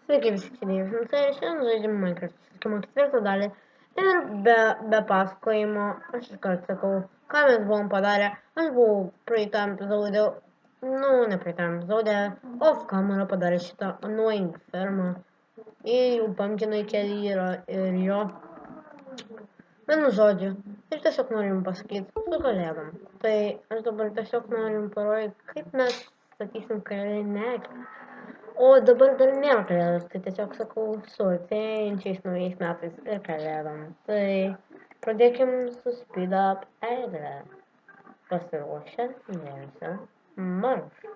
Sveiki visi keliaiviai. Tai šiandien žaidžiam Minecraft susitikimo ketvirtą dalį. Ir be pasakojimo, aš iškart sakau, ką mes buvom padarę. Aš buvau praeitam epizode, ne praeitam epizode, off camera padarė šitą annoying fermą. Ir jų pumpkinai keli yra ir jo. Vienu žodžiu, ir tiesiog norim pasakyti su kalėdom. Tai aš dabar tiesiog norim parodyti, kaip mes statysim kalėdinę eglę. O dabar dar nėra kalėdos, tai tiesiog sakau su artėjančiais naujais metais ir kalėdom. Tai pradėkim su Speed Up eglę. Pasiruošę, dėmesio, marš.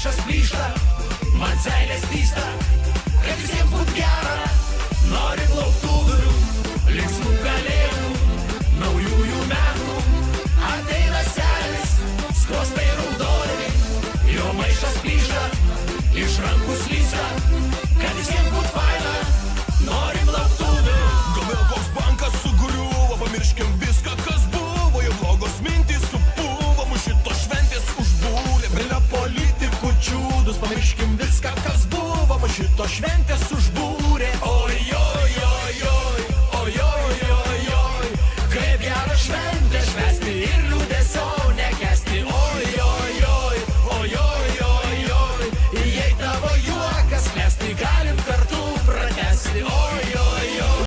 maišas plyšta, man seilės vysta, kad visiems būt gera. Norim lauktuvių, linksmų kalėdų, naujųjų metų. Ateina senis, skruostai raudoni, jo maišas plyšta, iš rankų slysta, kad visiems būt faina. Norim lauktuvių. Gal vėl koks bankas sugriuvo, pamirškim viską, kas buvo, jo blogos mintys supuvo, mus šitos šventės užbūrė. Vėlia politikų čiūdus, pamirškim viską, kas buvo, mus šitos šventės užbūrė.